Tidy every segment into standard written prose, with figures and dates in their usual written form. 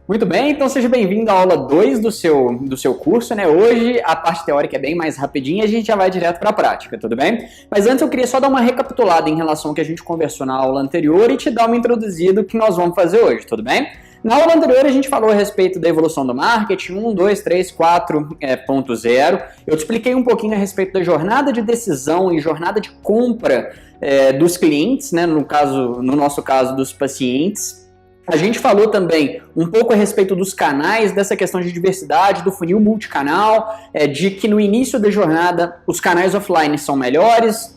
Muito bem, então seja bem-vindo à aula 2 do seu curso, né? Hoje a parte teórica é bem mais rapidinha e a gente já vai direto para a prática, tudo bem? Mas antes eu queria só dar uma recapitulada em relação ao que a gente conversou na aula anterior e te dar uma introduzida do que nós vamos fazer hoje, tudo bem? Na aula anterior a gente falou a respeito da evolução do marketing 1, 2, 3, 4.0. Eu te expliquei um pouquinho a respeito da jornada de decisão e jornada de compra dos clientes, né? No nosso caso dos pacientes. A gente falou também um pouco a respeito dos canais, dessa questão de diversidade, do funil multicanal, de que no início da jornada os canais offline são melhores,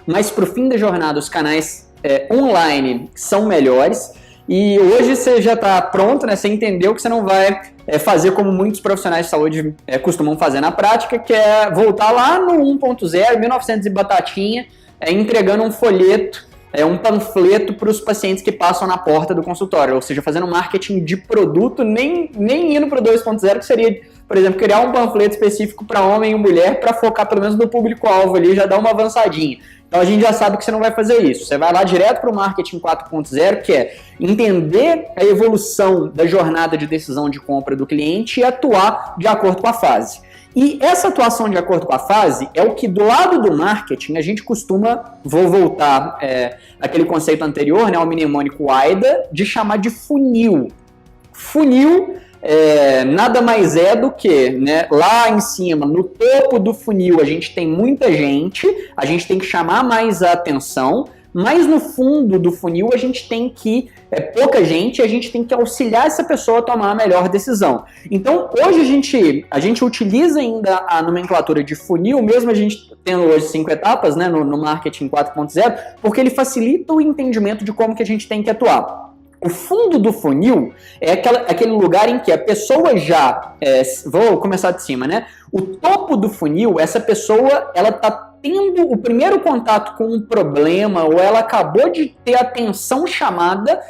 mas para o fim da jornada os canais online são melhores. E hoje você já está pronto, né? Você entendeu que você não vai fazer como muitos profissionais de saúde costumam fazer na prática, que é voltar lá no 1.0, 1900 e batatinha, entregando um folheto, um panfleto para os pacientes que passam na porta do consultório, ou seja, fazendo marketing de produto, nem indo para o 2.0, que seria, por exemplo, criar um panfleto específico para homem e mulher para focar pelo menos no público-alvo ali, já dá uma avançadinha. Então a gente já sabe que você não vai fazer isso. Você vai lá direto para o marketing 4.0, que é entender a evolução da jornada de decisão de compra do cliente e atuar de acordo com a fase. E essa atuação de acordo com a fase é o que do lado do marketing a gente costuma, vou voltar àquele conceito anterior, né, ao mnemônico AIDA, de chamar de funil. Funil nada mais é do que, né, lá em cima, no topo do funil, a gente tem muita gente, a gente tem que chamar mais a atenção, mas no fundo do funil a gente tem que, pouca gente, a gente tem que auxiliar essa pessoa a tomar a melhor decisão. Então, hoje a gente utiliza ainda a nomenclatura de funil, mesmo a gente tendo hoje 5 etapas, né, no marketing 4.0, porque ele facilita o entendimento de como que a gente tem que atuar. O fundo do funil é aquele lugar em que a pessoa já... vou começar de cima, né? O topo do funil, essa pessoa, ela está tendo o primeiro contato com um problema ou ela acabou de ter atenção chamada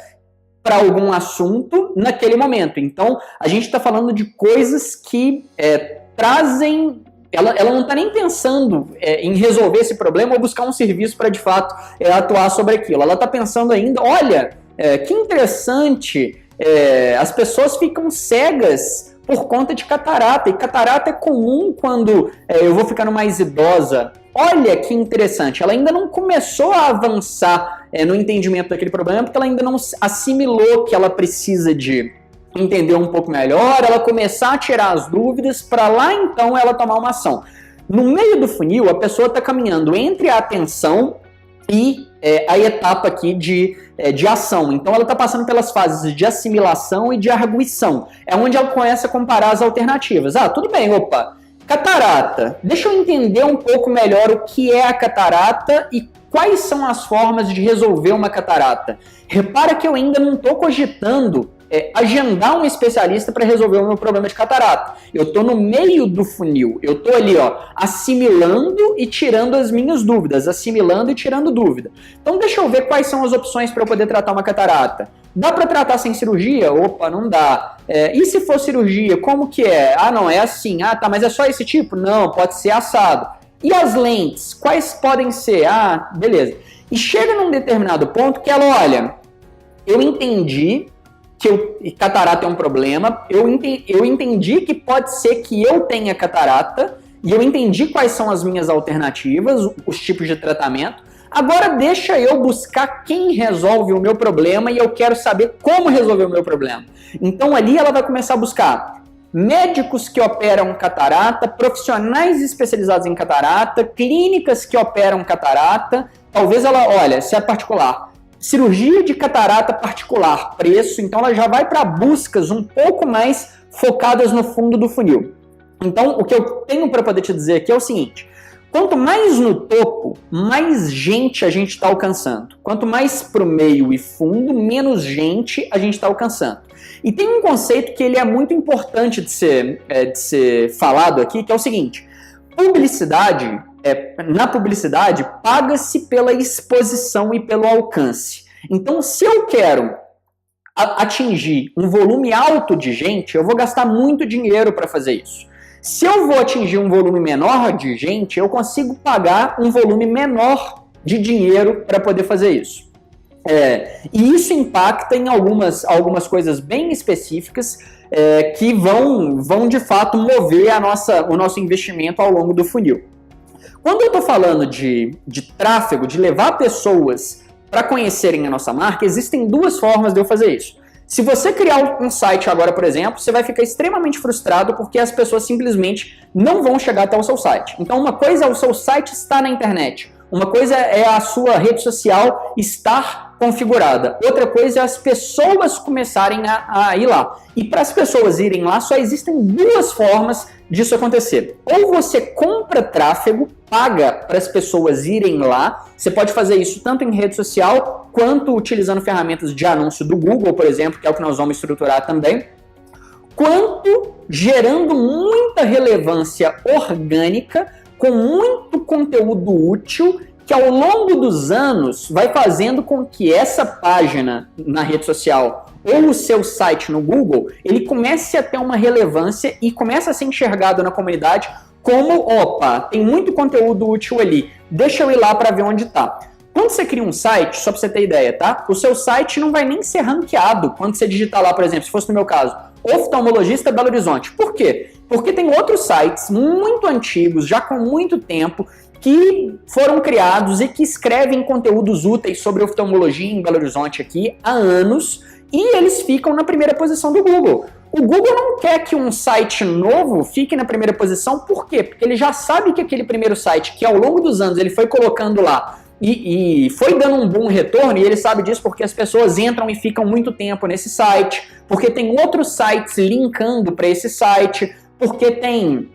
para algum assunto naquele momento. Então, a gente está falando de coisas que trazem... Ela não está nem pensando em resolver esse problema ou buscar um serviço para, de fato, atuar sobre aquilo. Ela está pensando ainda, olha, que interessante, as pessoas ficam cegas por conta de catarata. E catarata é comum quando eu vou ficando mais idosa. Olha que interessante, ela ainda não começou a avançar no entendimento daquele problema, porque ela ainda não assimilou que ela precisa de entender um pouco melhor, ela começar a tirar as dúvidas, para lá então ela tomar uma ação. No meio do funil, a pessoa está caminhando entre a atenção e a etapa aqui de ação. Então ela está passando pelas fases de assimilação e de arguição. É onde ela começa a comparar as alternativas. Ah, tudo bem, opa, catarata. Deixa eu entender um pouco melhor o que é a catarata e quais são as formas de resolver uma catarata. Repara que eu ainda não estou cogitando agendar um especialista para resolver o meu problema de catarata. Eu estou no meio do funil, eu estou ali, assimilando e tirando as minhas dúvidas, assimilando e tirando dúvida. Então deixa eu ver quais são as opções para eu poder tratar uma catarata. Dá para tratar sem cirurgia? Opa, não dá. E se for cirurgia, como que é? Ah, não, é assim. Ah, tá, mas é só esse tipo? Não, pode ser assado. E as lentes? Quais podem ser? Ah, beleza. E chega num determinado ponto que ela, olha, eu entendi que catarata é um problema, eu entendi que pode ser que eu tenha catarata, e eu entendi quais são as minhas alternativas, os tipos de tratamento. Agora deixa eu buscar quem resolve o meu problema e eu quero saber como resolver o meu problema. Então ali ela vai começar a buscar médicos que operam catarata, profissionais especializados em catarata, clínicas que operam catarata. Talvez ela, olha, se é particular, cirurgia de catarata particular, preço, então ela já vai para buscas um pouco mais focadas no fundo do funil. Então o que eu tenho para poder te dizer aqui é o seguinte: quanto mais no topo, mais gente a gente está alcançando. Quanto mais para o meio e fundo, menos gente a gente está alcançando. E tem um conceito que ele é muito importante de ser falado aqui, que é o seguinte: publicidade, na publicidade, paga-se pela exposição e pelo alcance. Então, se eu quero atingir um volume alto de gente, eu vou gastar muito dinheiro para fazer isso. Se eu vou atingir um volume menor de gente, eu consigo pagar um volume menor de dinheiro para poder fazer isso. E isso impacta em algumas coisas bem específicas que vão de fato mover o nosso investimento ao longo do funil. Quando eu estou falando de tráfego, de levar pessoas para conhecerem a nossa marca, existem duas formas de eu fazer isso. Se você criar um site agora, por exemplo, você vai ficar extremamente frustrado porque as pessoas simplesmente não vão chegar até o seu site. Então, uma coisa é o seu site estar na internet, uma coisa é a sua rede social estar configurada, outra coisa é as pessoas começarem a ir lá. E para as pessoas irem lá, só existem duas formas disso acontecer. Ou você compra tráfego, paga para as pessoas irem lá, você pode fazer isso tanto em rede social, quanto utilizando ferramentas de anúncio do Google, por exemplo, que é o que nós vamos estruturar também, quanto gerando muita relevância orgânica, com muito conteúdo útil, que ao longo dos anos vai fazendo com que essa página na rede social ou o seu site no Google, ele comece a ter uma relevância e comece a ser enxergado na comunidade como, opa, tem muito conteúdo útil ali, deixa eu ir lá para ver onde está. Quando você cria um site, só para você ter ideia, tá? O seu site não vai nem ser ranqueado quando você digitar lá, por exemplo, se fosse no meu caso, oftalmologista Belo Horizonte. Por quê? Porque tem outros sites muito antigos, já com muito tempo, que foram criados e que escrevem conteúdos úteis sobre oftalmologia em Belo Horizonte aqui há anos, e eles ficam na primeira posição do Google. O Google não quer que um site novo fique na primeira posição, por quê? Porque ele já sabe que aquele primeiro site, que ao longo dos anos ele foi colocando lá e foi dando um bom retorno, e ele sabe disso porque as pessoas entram e ficam muito tempo nesse site, porque tem outros sites linkando para esse site, porque tem...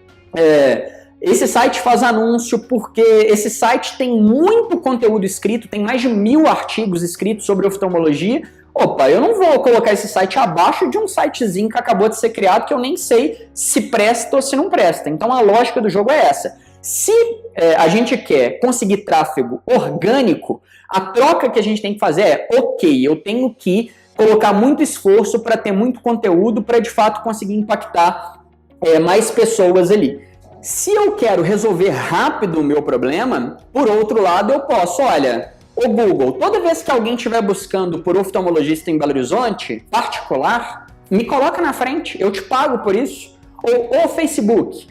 esse site faz anúncio, porque esse site tem muito conteúdo escrito, tem mais de 1000 artigos escritos sobre oftalmologia. Opa, eu não vou colocar esse site abaixo de um sitezinho que acabou de ser criado, que eu nem sei se presta ou se não presta. Então a lógica do jogo é essa. Se a gente quer conseguir tráfego orgânico, a troca que a gente tem que fazer é, ok, eu tenho que colocar muito esforço para ter muito conteúdo, para de fato conseguir impactar mais pessoas ali. Se eu quero resolver rápido o meu problema, por outro lado eu posso, olha, o Google, toda vez que alguém estiver buscando por oftalmologista em Belo Horizonte, particular, me coloca na frente, eu te pago por isso. Ou o Facebook,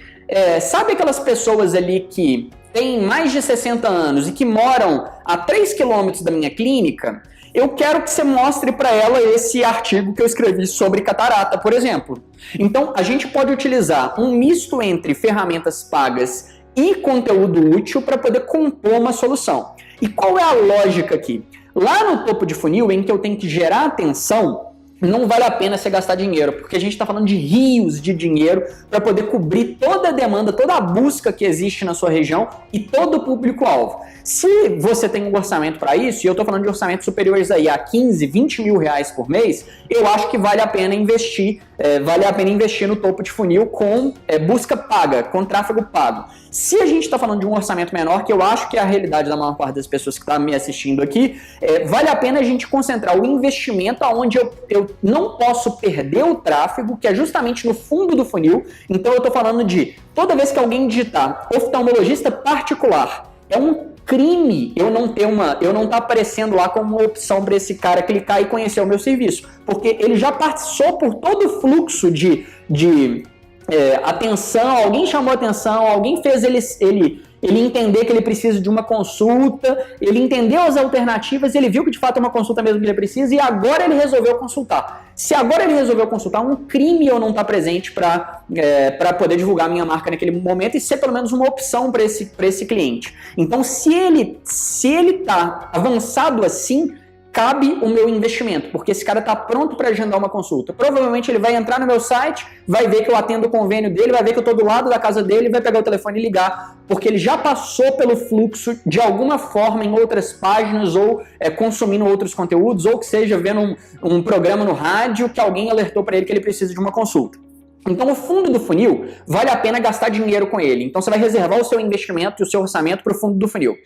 sabe aquelas pessoas ali que têm mais de 60 anos e que moram a 3 quilômetros da minha clínica? Eu quero que você mostre para ela esse artigo que eu escrevi sobre catarata, por exemplo. Então, a gente pode utilizar um misto entre ferramentas pagas e conteúdo útil para poder compor uma solução. E qual é a lógica aqui? Lá no topo de funil, em que eu tenho que gerar atenção, não vale a pena você gastar dinheiro, porque a gente está falando de rios de dinheiro para poder cobrir toda a demanda, toda a busca que existe na sua região e todo o público-alvo. Se você tem um orçamento para isso, e eu estou falando de orçamentos superiores aí a 15, 20 mil reais por mês, eu acho que vale a pena investir no topo de funil com busca paga, com tráfego pago. Se a gente está falando de um orçamento menor, que eu acho que é a realidade da maior parte das pessoas que estão me assistindo aqui, vale a pena a gente concentrar o investimento aonde eu não posso perder o tráfego, que é justamente no fundo do funil. Então eu estou falando de, toda vez que alguém digitar oftalmologista particular, é um crime eu não estar aparecendo lá como uma opção para esse cara clicar e conhecer o meu serviço, porque ele já passou por todo o fluxo de atenção, alguém chamou atenção, alguém fez ele entender que ele precisa de uma consulta, ele entendeu as alternativas, ele viu que de fato é uma consulta mesmo que ele precisa e agora ele resolveu consultar. Se agora ele resolveu consultar, um crime eu não estar presente para poder divulgar minha marca naquele momento e ser pelo menos uma opção para esse cliente. Então, se ele está avançado assim, cabe o meu investimento, porque esse cara está pronto para agendar uma consulta. Provavelmente ele vai entrar no meu site, vai ver que eu atendo o convênio dele, vai ver que eu estou do lado da casa dele, vai pegar o telefone e ligar, porque ele já passou pelo fluxo de alguma forma em outras páginas, ou consumindo outros conteúdos, ou que seja vendo um programa no rádio que alguém alertou para ele que ele precisa de uma consulta. Então, o fundo do funil, vale a pena gastar dinheiro com ele. Então, você vai reservar o seu investimento e o seu orçamento para o fundo do funil.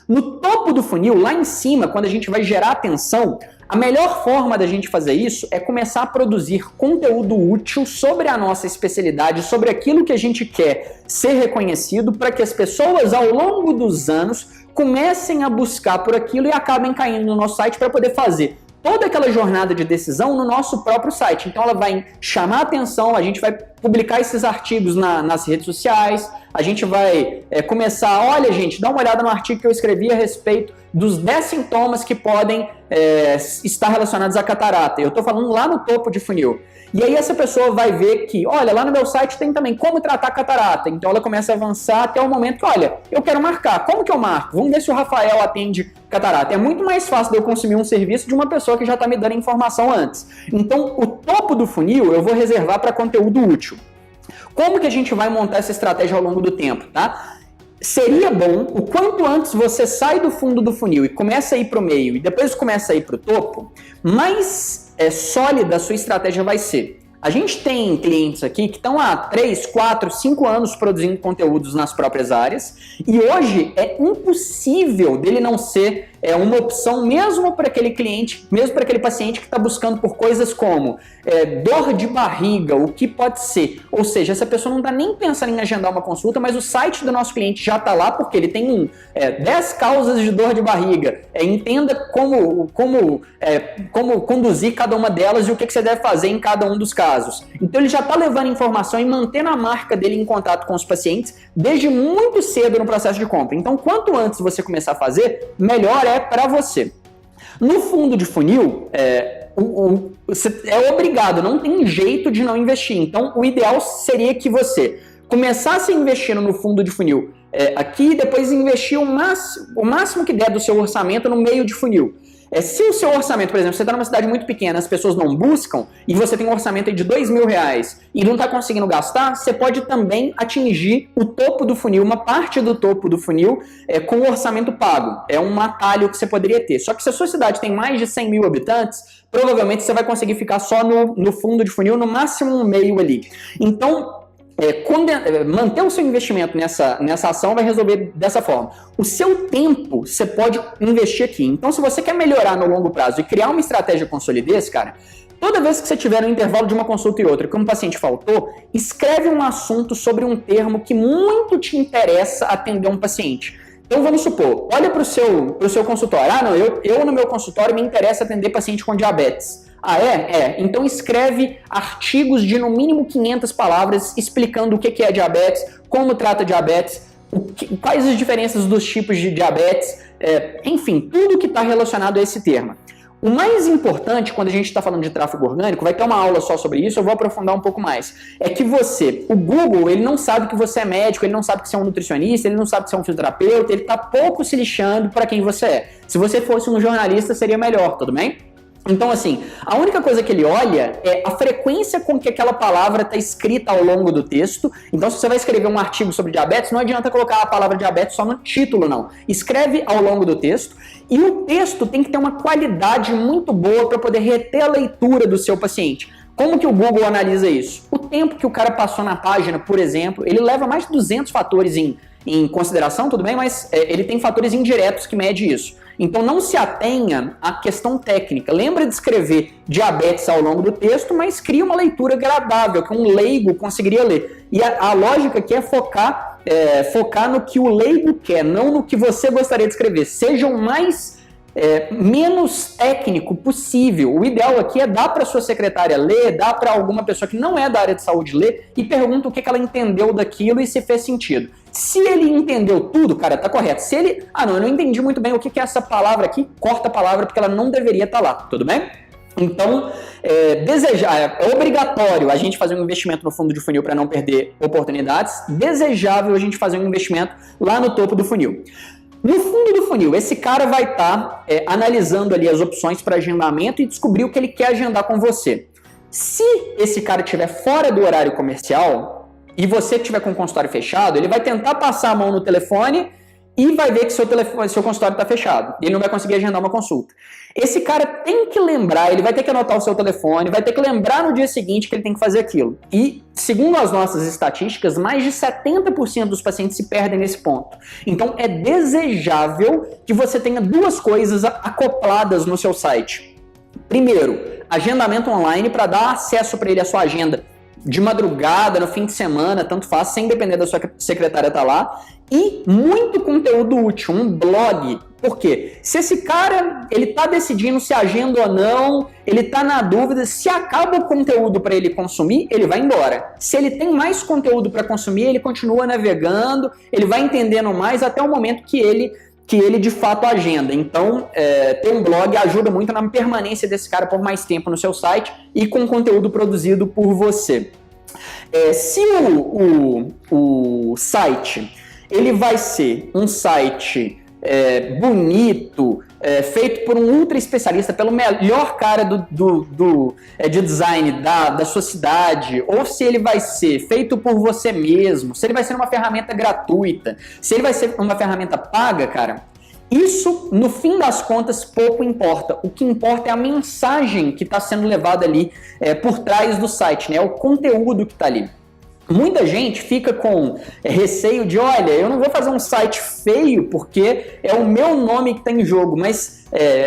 No topo do funil, lá em cima, quando a gente vai gerar atenção, A melhor forma da gente fazer isso é começar a produzir conteúdo útil sobre a nossa especialidade, sobre aquilo que a gente quer ser reconhecido, para que as pessoas ao longo dos anos comecem a buscar por aquilo e acabem caindo no nosso site para poder fazer toda aquela jornada de decisão no nosso próprio site. Então ela vai chamar a atenção, a gente vai publicar esses artigos nas redes sociais, a gente vai começar, olha gente, dá uma olhada no artigo que eu escrevi a respeito dos 10 sintomas que podem estar relacionados à catarata. Eu estou falando lá no topo de funil. E aí essa pessoa vai ver que, olha, lá no meu site tem também como tratar catarata. Então ela começa a avançar até o momento que, olha, eu quero marcar. Como que eu marco? Vamos ver se o Rafael atende catarata. É muito mais fácil de eu consumir um serviço de uma pessoa que já está me dando informação antes. Então o topo do funil eu vou reservar para conteúdo útil. Como que a gente vai montar essa estratégia ao longo do tempo, tá? Seria bom, o quanto antes você sai do fundo do funil e começa a ir para o meio e depois começa a ir para o topo, mais sólida a sua estratégia vai ser. A gente tem clientes aqui que estão há 3, 4, 5 anos produzindo conteúdos nas próprias áreas e hoje é impossível dele não ser uma opção mesmo para aquele cliente, mesmo para aquele paciente que está buscando por coisas como dor de barriga, o que pode ser. Ou seja, essa pessoa não está nem pensando em agendar uma consulta, mas o site do nosso cliente já está lá porque ele tem 10 causas de dor de barriga. Entenda como conduzir cada uma delas e o que você deve fazer em cada um dos casos. Então ele já está levando informação e mantendo a marca dele em contato com os pacientes desde muito cedo no processo de compra. Então quanto antes você começar a fazer, melhor é para você. No fundo de funil, você é obrigado, não tem jeito de não investir. Então, o ideal seria que você começasse investindo no fundo de funil aqui e depois investir o máximo que der do seu orçamento no meio de funil. Se o seu orçamento, por exemplo, você está numa cidade muito pequena, as pessoas não buscam e você tem um orçamento aí de R$2.000 e não está conseguindo gastar, você pode também atingir o topo do funil, uma parte do topo do funil com o orçamento pago. É um atalho que você poderia ter. Só que se a sua cidade tem mais de 100 mil habitantes, provavelmente você vai conseguir ficar só no fundo de funil, no máximo no meio ali. Então, manter o seu investimento nessa ação vai resolver dessa forma. O seu tempo você pode investir aqui. Então, se você quer melhorar no longo prazo e criar uma estratégia com solidez, cara, toda vez que você tiver no intervalo de uma consulta e outra que um paciente faltou, escreve um assunto sobre um termo que muito te interessa atender um paciente. Então vamos supor, olha para o seu consultório. Não, eu no meu consultório me interessa atender paciente com diabetes. Então escreve artigos de no mínimo 500 palavras explicando o que é diabetes, como trata diabetes, quais as diferenças dos tipos de diabetes, enfim, tudo que está relacionado a esse termo. O mais importante, quando a gente está falando de tráfego orgânico, vai ter uma aula só sobre isso, eu vou aprofundar um pouco mais, é que o Google, ele não sabe que você é médico, ele não sabe que você é um nutricionista, ele não sabe que você é um fisioterapeuta, ele está pouco se lixando para quem você é. Se você fosse um jornalista, seria melhor, tudo bem? Então, assim, a única coisa que ele olha é a frequência com que aquela palavra está escrita ao longo do texto. Então, se você vai escrever um artigo sobre diabetes, não adianta colocar a palavra diabetes só no título, não. Escreve ao longo do texto e o texto tem que ter uma qualidade muito boa para poder reter a leitura do seu paciente. Como que o Google analisa isso? O tempo que o cara passou na página, por exemplo, ele leva mais de 200 fatores em consideração, tudo bem, mas ele tem fatores indiretos que mede isso. Então não se atenha à questão técnica. Lembra de escrever diabetes ao longo do texto, mas cria uma leitura agradável, que um leigo conseguiria ler. E a lógica aqui é focar no que o leigo quer, não no que você gostaria de escrever. Seja o menos técnico possível. O ideal aqui é dar para sua secretária ler, dar para alguma pessoa que não é da área de saúde ler e pergunta o que ela entendeu daquilo e se fez sentido. Se ele entendeu tudo, cara, tá correto. Se ele, eu não entendi muito bem o que é essa palavra aqui, corta a palavra porque ela não deveria estar lá, tudo bem? Então, é obrigatório a gente fazer um investimento no fundo de funil para não perder oportunidades, desejável a gente fazer um investimento lá no topo do funil. No fundo do funil, esse cara vai estar analisando ali as opções para agendamento e descobrir o que ele quer agendar com você. Se esse cara estiver fora do horário comercial e você estiver com o consultório fechado, ele vai tentar passar a mão no telefone e vai ver que seu consultório está fechado. Ele não vai conseguir agendar uma consulta. Esse cara tem que lembrar, ele vai ter que anotar o seu telefone, vai ter que lembrar no dia seguinte que ele tem que fazer aquilo. E, segundo as nossas estatísticas, mais de 70% dos pacientes se perdem nesse ponto. Então, é desejável que você tenha duas coisas acopladas no seu site. Primeiro, agendamento online para dar acesso para ele à sua agenda de madrugada, no fim de semana, tanto faz, sem depender da sua secretária estar lá. E muito conteúdo útil, um blog. Por quê? Se esse cara, ele tá decidindo se agenda ou não, ele tá na dúvida, se acaba o conteúdo para ele consumir, ele vai embora. Se ele tem mais conteúdo para consumir, ele continua navegando, ele vai entendendo mais até o momento que ele de fato agenda. Então, ter um blog ajuda muito na permanência desse cara por mais tempo no seu site e com conteúdo produzido por você. Se o site ele vai ser um site bonito, feito por um ultra especialista, pelo melhor cara de design da sua cidade, ou se ele vai ser feito por você mesmo, se ele vai ser uma ferramenta gratuita, se ele vai ser uma ferramenta paga, cara, isso, no fim das contas, pouco importa. O que importa é a mensagem que está sendo levada ali por trás do site, né? O conteúdo que está ali. Muita gente fica com receio de, olha, eu não vou fazer um site feio porque é o meu nome que está em jogo, mas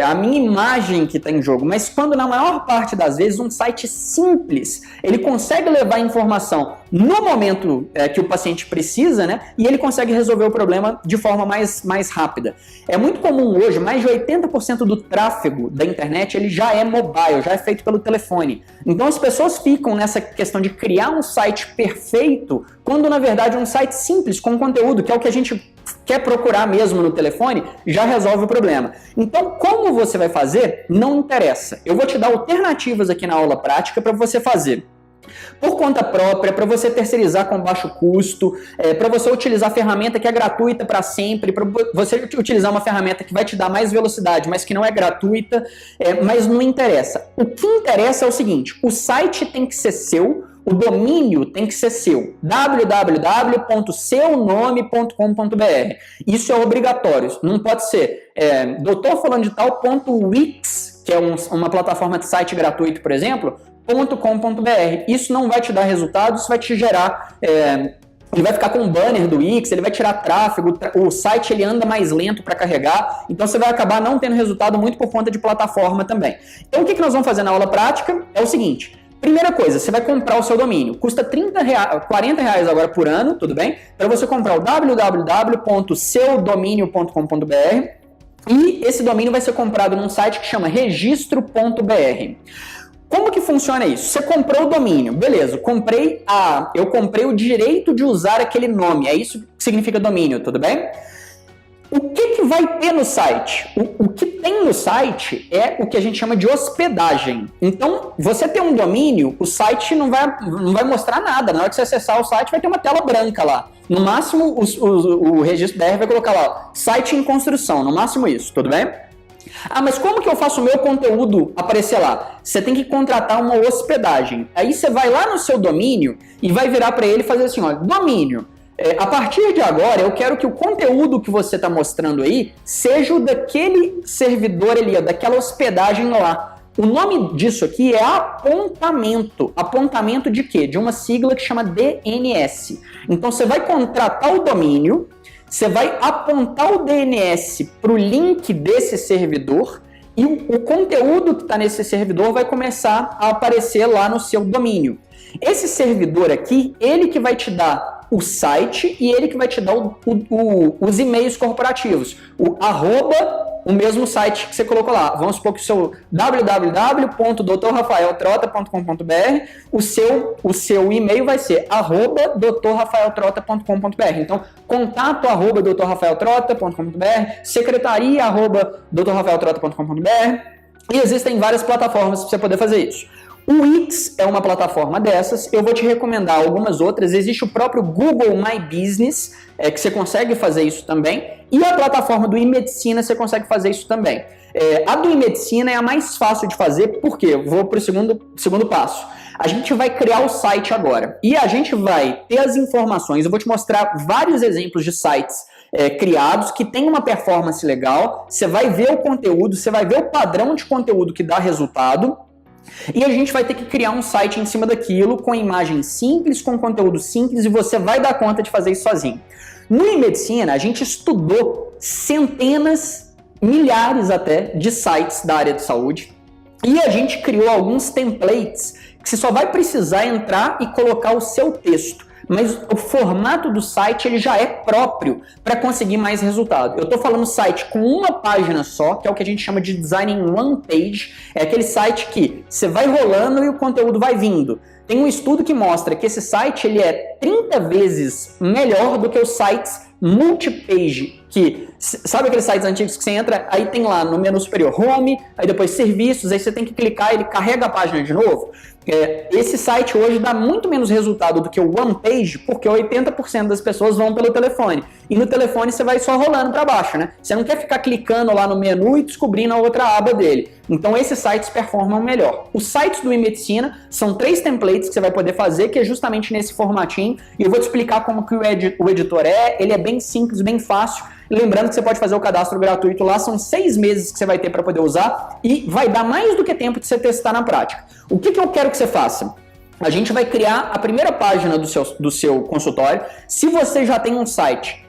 a minha imagem que está em jogo. Mas quando na maior parte das vezes um site simples, ele consegue levar a informação no momento que o paciente precisa, né? E ele consegue resolver o problema de forma mais rápida. É muito comum hoje, mais de 80% do tráfego da internet ele já é mobile, já é feito pelo telefone. Então as pessoas ficam nessa questão de criar um site perfeito, quando na verdade um site simples, com conteúdo, que é o que a gente quer procurar mesmo no telefone, já resolve o problema. Então, como você vai fazer, não interessa. Eu vou te dar alternativas aqui na aula prática para você fazer por conta própria, para você terceirizar com baixo custo, para você utilizar a ferramenta que é gratuita para sempre, para você utilizar uma ferramenta que vai te dar mais velocidade, mas que não é gratuita, mas não interessa. O que interessa é o seguinte, o site tem que ser seu, o domínio tem que ser seu, www.seunome.com.br. Isso é obrigatório, não pode ser doutorfulandetal.wix, que é uma plataforma de site gratuito, por exemplo, .com.br. Isso não vai te dar resultado, isso vai te gerar... ele vai ficar com um banner do Wix, ele vai tirar tráfego, o site ele anda mais lento para carregar, então você vai acabar não tendo resultado muito por conta de plataforma também. Então o que nós vamos fazer na aula prática é o seguinte... Primeira coisa, você vai comprar o seu domínio. Custa R$40 agora por ano, tudo bem? Para você comprar o www.seudomínio.com.br e esse domínio vai ser comprado num site que chama registro.br. Como que funciona isso? Você comprou o domínio, beleza, eu comprei o direito de usar aquele nome, é isso que significa domínio, tudo bem? O que vai ter no site? O que tem no site é o que a gente chama de hospedagem. Então, você tem um domínio, o site não vai mostrar nada. Na hora que você acessar o site, vai ter uma tela branca lá. No máximo, o registro BR vai colocar lá, site em construção, no máximo isso, tudo bem? Ah, mas como que eu faço o meu conteúdo aparecer lá? Você tem que contratar uma hospedagem. Aí você vai lá no seu domínio e vai virar para ele e fazer assim, ó, domínio. A partir de agora, eu quero que o conteúdo que você está mostrando aí seja o daquele servidor ali, daquela hospedagem lá. O nome disso aqui é apontamento. Apontamento de quê? De uma sigla que chama DNS. Então, você vai contratar o domínio, você vai apontar o DNS para o link desse servidor e o conteúdo que está nesse servidor vai começar a aparecer lá no seu domínio. Esse servidor aqui, ele que vai te dar o site e ele que vai te dar os e-mails corporativos. O mesmo site que você colocou lá. Vamos supor que o seu www.drrafaeltrota.com.br, o seu e-mail vai ser @drrafaeltrota.com.br. Então, contato @drrafaeltrota.com.br, secretaria @drrafaeltrota.com.br, e existem várias plataformas para você poder fazer isso. O Wix é uma plataforma dessas, eu vou te recomendar algumas outras, existe o próprio Google My Business, que você consegue fazer isso também, e a plataforma do eMedicina você consegue fazer isso também. A do eMedicina é a mais fácil de fazer, porque eu vou para o segundo passo. A gente vai criar o site agora, e a gente vai ter as informações, eu vou te mostrar vários exemplos de sites criados que tem uma performance legal, você vai ver o conteúdo, você vai ver o padrão de conteúdo que dá resultado, e a gente vai ter que criar um site em cima daquilo, com imagem simples, com conteúdo simples, e você vai dar conta de fazer isso sozinho. No eMedicina, a gente estudou centenas, milhares até, de sites da área de saúde. E a gente criou alguns templates que você só vai precisar entrar e colocar o seu texto. Mas o formato do site ele já é próprio para conseguir mais resultado. Eu estou falando site com uma página só, que é o que a gente chama de design in one page. É aquele site que você vai rolando e o conteúdo vai vindo. Tem um estudo que mostra que esse site ele é 30 vezes melhor do que os sites multipage, que sabe aqueles sites antigos que você entra, aí tem lá no menu superior Home, aí depois Serviços, aí você tem que clicar e ele carrega a página de novo. Esse site hoje dá muito menos resultado do que o One Page, porque 80% das pessoas vão pelo telefone. E no telefone você vai só rolando para baixo, né? Você não quer ficar clicando lá no menu e descobrindo a outra aba dele. Então esses sites performam melhor. Os sites do eMedicina são 3 templates que você vai poder fazer, que é justamente nesse formatinho. E eu vou te explicar como que o editor é. Ele é bem simples, bem fácil. Lembrando que você pode fazer o cadastro gratuito lá, são 6 meses que você vai ter para poder usar e vai dar mais do que tempo de você testar na prática. O que eu quero que você faça? A gente vai criar a primeira página do seu consultório. Se você já tem um site,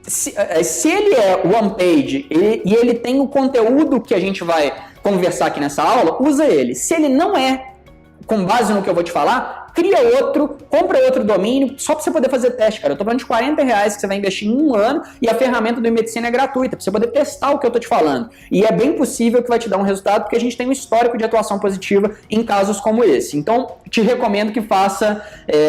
se ele é one page e ele tem o conteúdo que a gente vai conversar aqui nessa aula, usa ele. Se ele não é, com base no que eu vou te falar, cria outro, compra outro domínio, só para você poder fazer teste, cara. Eu tô falando de R$40 que você vai investir em um ano e a ferramenta do eMedicina é gratuita, para você poder testar o que eu tô te falando. E é bem possível que vai te dar um resultado, porque a gente tem um histórico de atuação positiva em casos como esse. Então, te recomendo que faça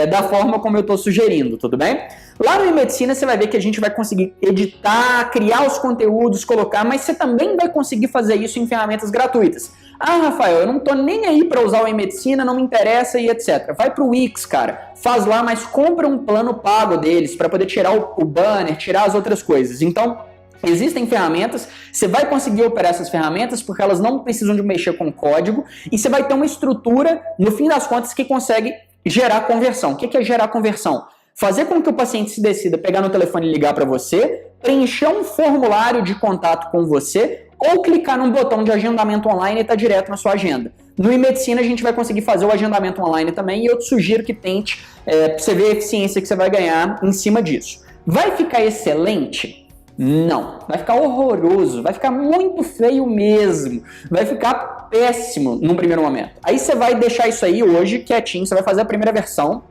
da forma como eu tô sugerindo, tudo bem? Lá no eMedicina você vai ver que a gente vai conseguir editar, criar os conteúdos, colocar, mas você também vai conseguir fazer isso em ferramentas gratuitas. Ah, Rafael, eu não tô nem aí para usar o eMedicina, não me interessa e etc. Vai pro Wix, cara, faz lá, mas compra um plano pago deles para poder tirar o banner, tirar as outras coisas. Então, existem ferramentas, você vai conseguir operar essas ferramentas porque elas não precisam de mexer com código e você vai ter uma estrutura, no fim das contas, que consegue gerar conversão. O que é gerar conversão? Fazer com que o paciente se decida pegar no telefone e ligar para você, preencher um formulário de contato com você ou clicar num botão de agendamento online e tá direto na sua agenda. No eMedicina a gente vai conseguir fazer o agendamento online também e eu te sugiro que tente pra você ver a eficiência que você vai ganhar em cima disso. Vai ficar excelente? Não. Vai ficar horroroso, vai ficar muito feio mesmo, vai ficar péssimo num primeiro momento. Aí você vai deixar isso aí hoje quietinho, você vai fazer a primeira versão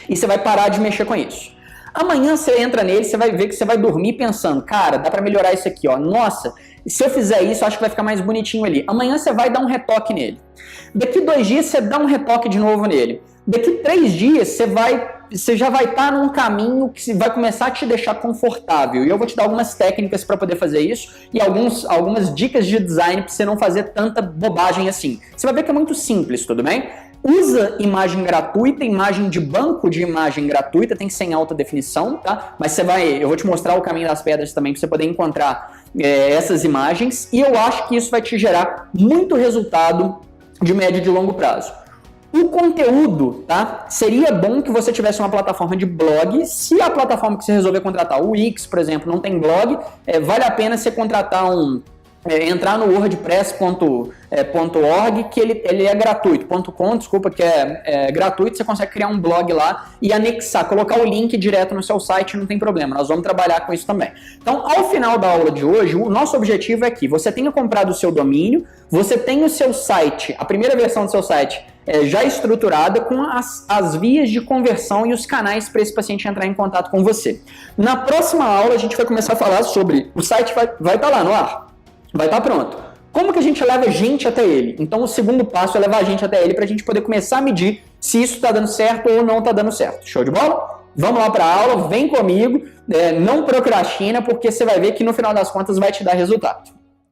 e você vai parar de mexer com isso. Amanhã você entra nele, você vai ver que você vai dormir pensando, cara, dá pra melhorar isso aqui, ó. Nossa, se eu fizer isso, acho que vai ficar mais bonitinho ali. Amanhã você vai dar um retoque nele. Daqui 2 dias você dá um retoque de novo nele. Daqui 3 dias você já vai estar num caminho que vai começar a te deixar confortável. E eu vou te dar algumas técnicas para poder fazer isso e algumas dicas de design para você não fazer tanta bobagem assim. Você vai ver que é muito simples, tudo bem? Usa imagem gratuita, imagem de banco de imagem gratuita, tem que ser em alta definição, tá? Mas eu vou te mostrar o caminho das pedras também para você poder encontrar essas imagens e eu acho que isso vai te gerar muito resultado de médio e de longo prazo. O conteúdo, tá? Seria bom que você tivesse uma plataforma de blog. Se a plataforma que você resolver contratar, o Wix, por exemplo, não tem blog, vale a pena você contratar entrar no wordpress.org, que ele é gratuito, .com, desculpa, que é gratuito, você consegue criar um blog lá e anexar, colocar o link direto no seu site, não tem problema, nós vamos trabalhar com isso também. Então, ao final da aula de hoje, o nosso objetivo é que você tenha comprado o seu domínio, você tenha o seu site, a primeira versão do seu site já estruturada com as vias de conversão e os canais para esse paciente entrar em contato com você. Na próxima aula, a gente vai começar a falar sobre, o site vai estar lá no ar, vai estar pronto. Como que a gente leva gente até ele? Então o segundo passo é levar a gente até ele para a gente poder começar a medir se isso está dando certo ou não está dando certo. Show de bola? Vamos lá para a aula, vem comigo, não procrastina, porque você vai ver que no final das contas vai te dar resultado.